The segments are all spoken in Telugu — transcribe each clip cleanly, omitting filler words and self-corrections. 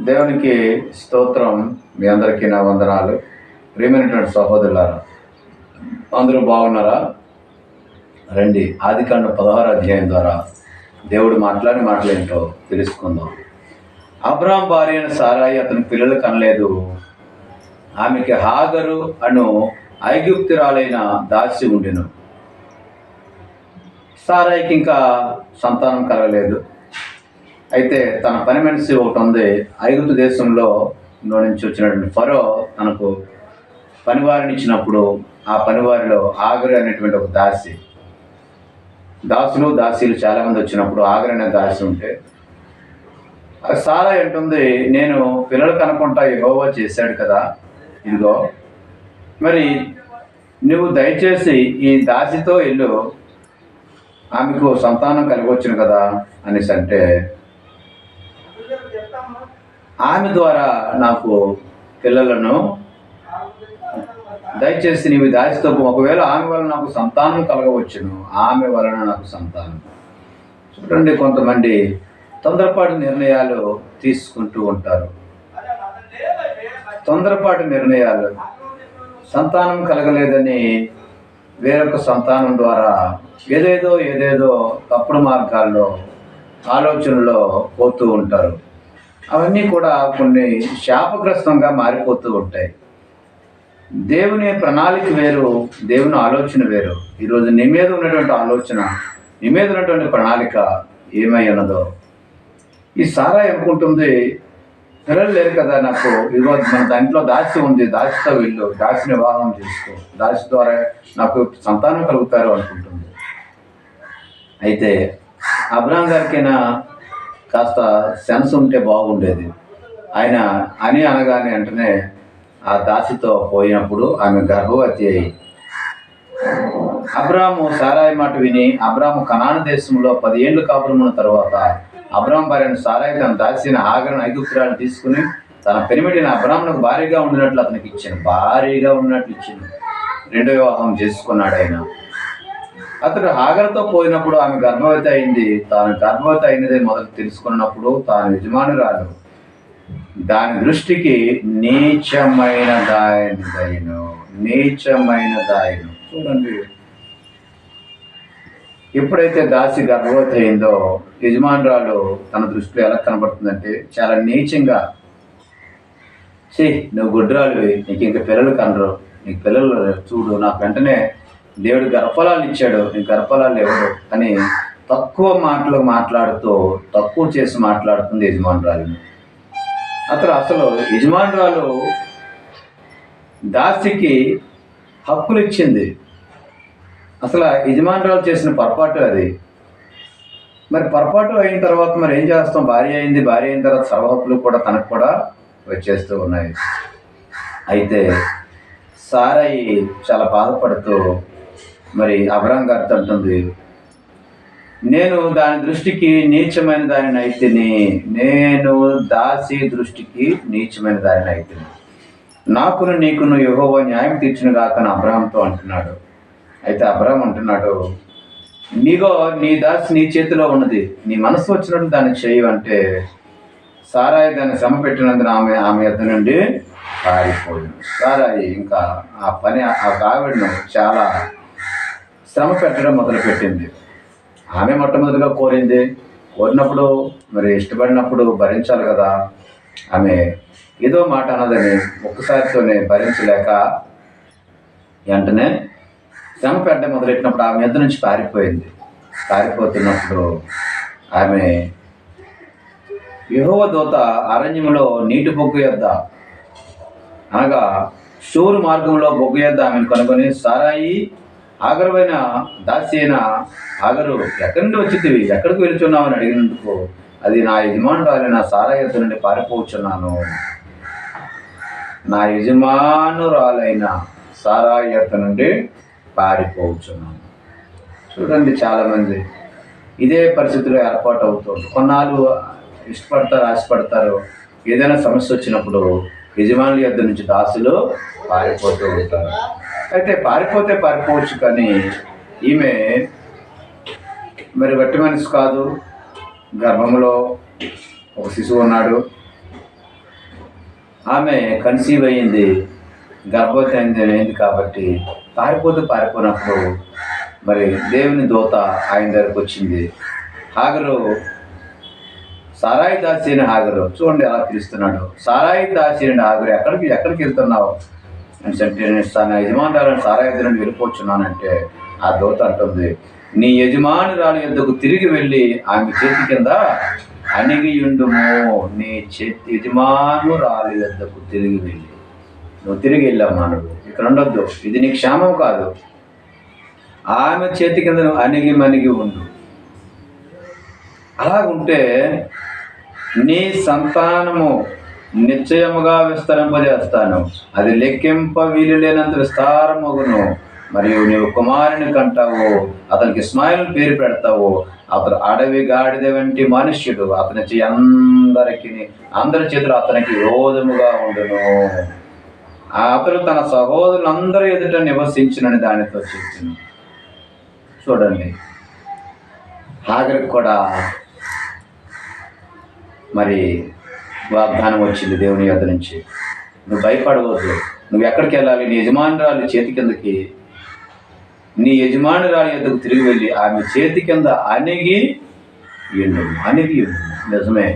దేవునికి స్తోత్రం. మీ అందరికీ నా వందనాలు. ప్రియమైనటువంటి సహోదరులారా, అందరూ బాగున్నారా? రండి, ఆదికాండం 16వ అధ్యాయం ద్వారా దేవుడు మాట్లాడి మాటలేంటో తెలుసుకుందాం. అబ్రాం భార్య అయిన సారాయి అతని పిల్లలు కనలేదు. ఆమెకి హాగరు అను ఐగుప్తురాలైన దాసి ఉండెను. సారాయికి ఇంకా సంతానం కలగలేదు. అయితే తన పని మనిషి ఒకటి ఉంది. ఐగుప్తు దేశంలో నుంచి వచ్చినటువంటి ఫరో తనకు పనివారిని ఇచ్చినప్పుడు ఆ పనివారిలో ఆగరు అనేటువంటి ఒక దాసులు దాసీలు చాలామంది వచ్చినప్పుడు ఆగరు అనే దాసి ఉంటే సారా అంటుంది, నేను పిల్లలు కనుకుంటా యెహోవా చేశాడు కదా, ఇదిగో మరి నువ్వు దయచేసి ఈ దాసితో వెళ్ళు, ఆమెకు సంతానం కలిగొచ్చును కదా అనేసి అంటే, ఆమె ద్వారా నాకు పిల్లలను దయచేసి నీవు దాచితో, ఒకవేళ ఆమె వలన నాకు సంతానం కలగవచ్చును, ఆమె వలన నాకు సంతానం. చూడండి, కొంతమంది తొందరపాటు నిర్ణయాలు తీసుకుంటూ ఉంటారు. తొందరపాటు నిర్ణయాలు, సంతానం కలగలేదని వేరొక సంతానం ద్వారా ఏదేదో తప్పుడు మార్గాల్లో ఆలోచనలో పోతూ ఉంటారు. అవన్నీ కూడా కొన్ని శాపగ్రస్తంగా మారిపోతూ ఉంటాయి. దేవుని ప్రణాళిక వేరు, దేవుని ఆలోచన వేరు. ఈరోజు నీ మీద ఉన్నటువంటి ఆలోచన, నీ మీద ఉన్నటువంటి ప్రణాళిక ఏమై ఉన్నదో. ఈ సారా అనుకుంటుంది, పిల్లలు లేరు కదా నాకు, ఇదిగో మన దాంట్లో దాసి ఉంది, దాసితో వెళ్ళు, దాసిని వివాహం చేసుకో, దాసి ద్వారా నాకు సంతానం కలుగుతారు అనుకుంటుంది. అయితే అబ్రాం గారికైనా కాస్త సెన్స్ ఉంటే బాగుండేది. ఆయన అనగానే వెంటనే ఆ దాసితో పోయినప్పుడు ఆమె గర్భవతి అయి, అబ్రాము సారాయి మాట విని అబ్రాము కనాను దేశంలో 10 ఏళ్ళు కాపురమున్న తర్వాత అబ్రాం భార్యను సారాయి తన దాసి అయిన హాగరును ఐగుప్తురాలను తీసుకుని తన పెనిమిటిన అబ్రామునకు భారీగా ఉండినట్లు అతనికి ఇచ్చాను. రెండో వివాహం చేసుకున్నాడు ఆయన. అతడు హాగరుతో పోయినప్పుడు ఆమె గర్భవతి అయింది. తాను గర్భవతి అయినదే మొదలు తెలుసుకున్నప్పుడు తాను యజమానురాలు, దాని దృష్టికి నీచమైన దాయను. చూడండి, ఎప్పుడైతే దాసి గర్భవతి అయిందో యజమానురాలు తన దృష్టిలో ఎలా కనబడుతుందంటే చాలా నీచంగా, నువ్వు గుడ్రాలువి, నీకు ఇంకా పిల్లలు కనరు, నీకు పిల్లలు చూడు, నాకు వెంటనే దేవుడు గర్భఫలాలు ఇచ్చాడు, నీకు గర్భఫలాలు ఎవరు అని తక్కువ మాటలు మాట్లాడుతూ తక్కువ చేసి మాట్లాడుతుంది యజమానురాలిని. అసలు యజమానురాలు దాసికి హక్కులు ఇచ్చింది. అసలు యజమానురాలు చేసిన పొరపాటు అది. మరి పొరపాటు అయిన తర్వాత మరి ఏం చేస్తాం? భార్య అయిన తర్వాత సర్వ హక్కులు కూడా తనకు కూడా వచ్చేస్తూ ఉన్నాయి. అయితే సారాయి చాలా బాధపడుతూ మరి అబ్రాం గారితో అంటుంది, నేను దాని దృష్టికి నీచమైన దానిని అయితేనే, నేను దాసి దృష్టికి నీచమైన దానిని అయితేనే, నాకును నీకును యెహోవా న్యాయం తీర్చును గాక అని అబ్రాంతో అంటున్నాడు. అయితే అబ్రాం అంటున్నాడు, నీగో నీ దాసి నీ చేతిలో ఉన్నది, నీ మనసు వచ్చినట్టు దాన్ని చేయవంటే సారాయి దాన్ని శ్రమ పెట్టినందున ఆమె యొద్ద నుండి పారిపోయింది. సారాయి ఇంకా ఆ ఆవిడను చాలా శ్రమ పెట్టడం మొదలుపెట్టింది. ఆమె మొట్టమొదటిగా కోరినప్పుడు మరి ఇష్టపడినప్పుడు భరించాలి కదా. ఆమె ఏదో మాట అన్నదని ఒక్కసారితోనే భరించలేక వెంటనే శ్రమ పెట్టడం మొదలెట్టినప్పుడు ఆమె యొద్ద నుంచి పారిపోతున్నప్పుడు ఆమె యెహోవా దూత అరణ్యంలో నీటి బొగ్గు యొద్ద, అనగా షూరు మార్గంలో బొగ్గు యొద్ద ఆమెను కనుగొని, సారాయి, ఆగరువైన దాసి అయిన ఆగరు, ఎక్కడి నుండి వచ్చితివి, ఎక్కడికి వెళ్తున్నావు అని అడిగినందుకు, అది నా యజమానురాలైన సారాయి యొద్ద నుండి పారిపోవచ్చున్నాను, నా యజమానురాలైన సారాయి యొద్ద నుండి పారిపోవచ్చున్నాను. చూడండి, చాలామంది ఇదే పరిస్థితిలో ఏర్పాటు అవుతుంది. కొన్నాళ్ళు ఇష్టపడతారు, ఆశపడతారు, ఏదైనా సమస్య వచ్చినప్పుడు యజమానుల యొద్ద నుంచి దాసులు పారిపోతూ ఉంటారు. అయితే పారిపోవచ్చు, కానీ ఈమె మరి వట్టి మనిషి కాదు. గర్భంలో ఒక శిశువు ఉన్నాడు. ఆమె కన్సీవ్ అయ్యింది, గర్భవతి అయింది కాబట్టి పారిపోయినప్పుడు మరి దేవుని దూత ఆయన దగ్గరకు వచ్చింది. హాగరు, సారాయి దాసి అయిన హాగరు, చూడండి ఎలా పిలుస్తున్నాడు, సారాయి దాసి అయిన హాగరు, ఎక్కడికి వెళ్తున్నావు అంటే, నేను తన యజమానురాలను సారాయి నుండి వెళ్ళిపోతున్నానంటే ఆ దూత అంటుంది, నీ యజమానురాలు యొద్దకు తిరిగి వెళ్ళి ఆమె చేతి కింద అణిగియుండుము. నీ యజమానురాలు యొద్దకు తిరిగి వెళ్ళి, నువ్వు తిరిగి వెళ్ళామా, నువ్వు ఇక్కడ ఉండొద్దు, ఇది నీ క్షేమం కాదు, ఆమె చేతి కింద నువ్వు అణిగి ఉండు. అలాగుంటే నీ సంతానము నిశ్చయముగా విస్తరింపజేస్తాను, అది లెక్కింప వీలు లేనంత విస్తారమగును. మరియు నీవు కుమారుని కంటావు, అతనికి ఇస్మాయిల్ పేరు పెడతావు. అతడు అడవి గాడిద వంటి మనుష్యుడు, అందరి చేతులు అతనికి విరోధముగా ఉండును. అతడు తన సహోదరులందరూ ఎదుట నివసించునని దానితో చెప్తును. చూడండి, హాగరుకు కూడా మరి వాగ్దానం వచ్చింది దేవుని యొద్ద నుంచి, నువ్వు భయపడవద్దు, నువ్వు ఎక్కడికి వెళ్ళాలి, నీ యజమానురాలి చేతి కిందకి, నీ యజమానురాలి యొద్దకు తిరిగి వెళ్ళి ఆమె చేతి కింద అణిగి ఉండు. నిజమే,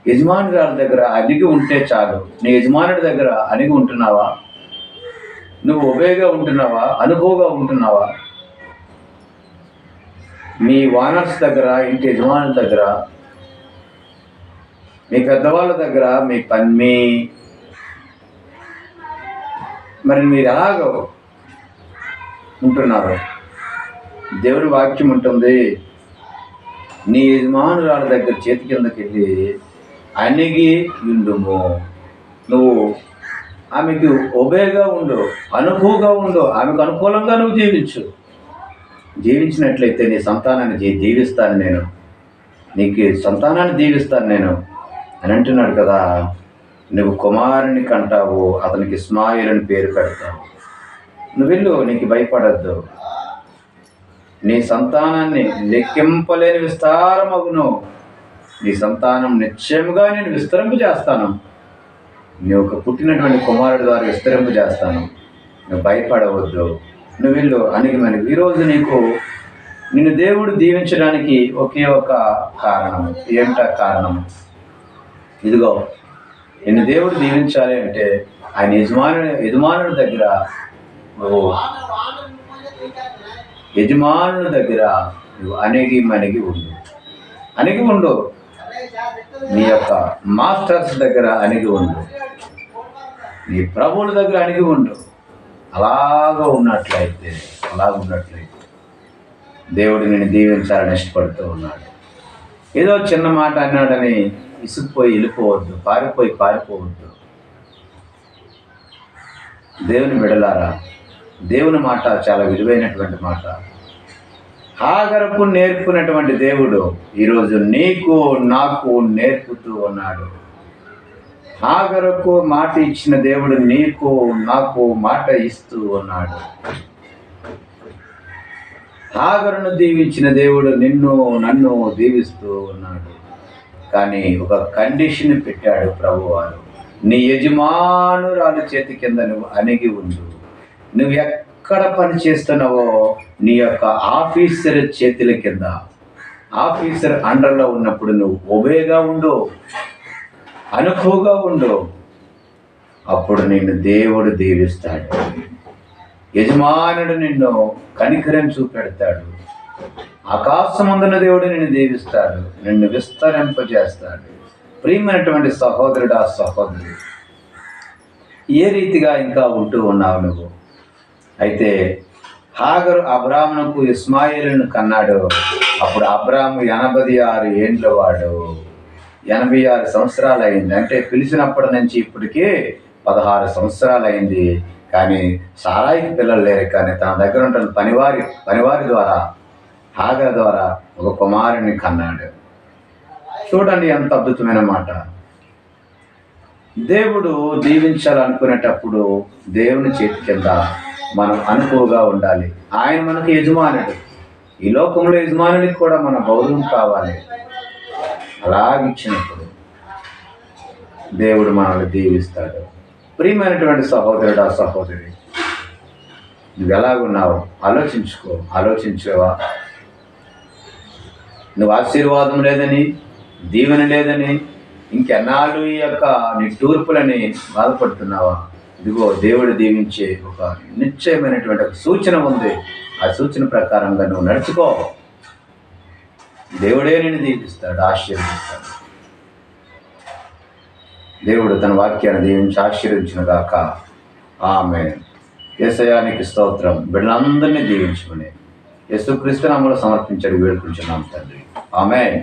యజమానురాలి దగ్గర అణిగి ఉంటే చాలు. నీ యజమానుడి దగ్గర అణిగి ఉంటున్నావా? నువ్వు ఒబేగా ఉంటున్నావా? అనుభవంగా ఉంటున్నావా? మీ ఓనర్స్ దగ్గర, ఇంటి యజమానుల దగ్గర, మీ పెద్దవాళ్ళ దగ్గర, మరి మీరు ఎలాగో ఉంటున్నారు? దేవుని వాక్యం ఉంటుంది, నీ యజమానురాల దగ్గర చేతి కిందకి వెళ్ళి అణిగి ఉండుము. నువ్వు ఆమెకు ఒబేగా ఉండు, అనుభవంగా ఉండు, ఆమెకు అనుకూలంగా నువ్వు జీవించినట్లయితే నీ సంతానాన్ని దీవిస్తాను నేను, నీకు సంతానాన్ని దీవిస్తాను నేను అని అంటున్నాడు కదా. నువ్వు కుమారుని కంటావు, అతనికి ఇస్మాయిల్ అని పేరు పెడతావు. నువ్వు వెళ్ళు, నీకు భయపడద్దు, నీ సంతానాన్ని లెక్కింపలేని విస్తారమగును. నీ సంతానం నిశ్చయముగా నేను విస్తరింపజేస్తాను, నీ యొక్క పుట్టినటువంటి కుమారుడి ద్వారా విస్తరింపజేస్తాను. నువ్వు భయపడవద్దు, నువ్వు వెళ్ళు అణిగి. ఈరోజు నిన్ను దేవుడు దీవించడానికి ఒకే ఒక కారణం. ఏమిటా కారణం? ఇదిగో, నిన్ను దేవుడు దీవించాలి అంటే ఆయన యజమానుడి దగ్గర నువ్వు అణిగి ఉండు. నీ యొక్క మాస్టర్స్ దగ్గర అణిగి ఉండు, నీ ప్రభువుల దగ్గర అణిగి ఉండు. అలాగ ఉన్నట్లయితే దేవుడు నిన్ను దీవించాలని ఇష్టపడుతూ ఉన్నాడు. ఏదో చిన్న మాట అన్నాడని విసిగిపోయి వెళ్ళిపోవద్దు, పారిపోవద్దు. దేవుని విడలారా, దేవుని మాట చాలా విలువైనటువంటి మాట. హాగరుకు నేర్పునటువంటి దేవుడు ఈరోజు నీకు నాకు నేర్పుతూ ఉన్నాడు. హాగరుకు మాట ఇచ్చిన దేవుడు నీకు నాకు మాట ఇస్తూ ఉన్నాడు. హాగరును దీవించిన దేవుడు నన్ను దీవిస్తూ ఉన్నాడు. కానీ ఒక కండిషన్ పెట్టాడు ప్రభువారు, నీ యజమానురాలు చేతి కింద నువ్వు అణిగి ఉండు. నువ్వు ఎక్కడ పని చేస్తున్నావో నీ యొక్క ఆఫీసర్ చేతుల కింద, ఆఫీసర్ అండర్లో ఉన్నప్పుడు నువ్వు ఒబేగా ఉండు, అనుకువగా ఉండు. అప్పుడు నిన్ను దేవుడు దీవిస్తాడు. యజమానుడు నిన్ను కనికరం చూపెడతాడు. ఆకాశమందున దేవుడు నిన్ను దీవిస్తాడు, నిన్ను విస్తరింపజేస్తాడు. ప్రియమైనటువంటి సహోదరుడా, సహోదరి, ఏ రీతిగా ఇంకా ఉంటూ ఉన్నావు నువ్వు? అయితే హాగరు అబ్రామునకు ఇస్మాయిలును కన్నాడు. అప్పుడు అబ్రాము 86 ఏండ్ల వాడు. 86 సంవత్సరాలు అయింది. అంటే పిలిచినప్పటి నుంచి ఇప్పటికీ 16 సంవత్సరాలు అయింది. కానీ సారాయికి పిల్లలు లేరు. కానీ తన దగ్గర ఉంటున్న పనివారి ద్వారా, హాగరు ద్వారా ఒక కుమారుని కన్నాడు. చూడండి ఎంత అద్భుతమైన మాట. దేవుడు దీవించాలనుకునేటప్పుడు దేవుని చేతి కింద మనం అనుకువగా ఉండాలి. ఆయన మనకు యజమానుడు. ఈ లోకంలో యజమానుడికి కూడా మన గౌరవం కావాలి. అలాగిచ్చినప్పుడు దేవుడు మనల్ని దీవిస్తాడు. ప్రియమైనటువంటి సహోదరుడు, ఆ సహోదరి, నువ్వు ఎలాగున్నావు ఆలోచించావా? నువ్వు ఆశీర్వాదం లేదని, దీవెన లేదని, ఇంకెన్నాళ్ళు ఈ యొక్క నిట్టూర్పులని బాధపడుతున్నావా? ఇదిగో దేవుడు దీవించే ఒక నిశ్చయమైనటువంటి ఒక సూచన ఉంది. ఆ సూచన ప్రకారంగా నువ్వు నడుచుకో. దేవుడే నిన్ను దీవిస్తాడు, ఆశీర్వదిస్తాడు. దేవుడు తన వాక్యాన్ని దీవించి ఆశీర్వదించిన గాక. ఆమేన్. యేసయ్యానికి స్తోత్రం. బిడ్డలందరినీ దీవించుకుని యేసుక్రీస్తు నామములో సమర్పించాడు వేడుకుంటున్నాం తండ్రి. ఆమేన్.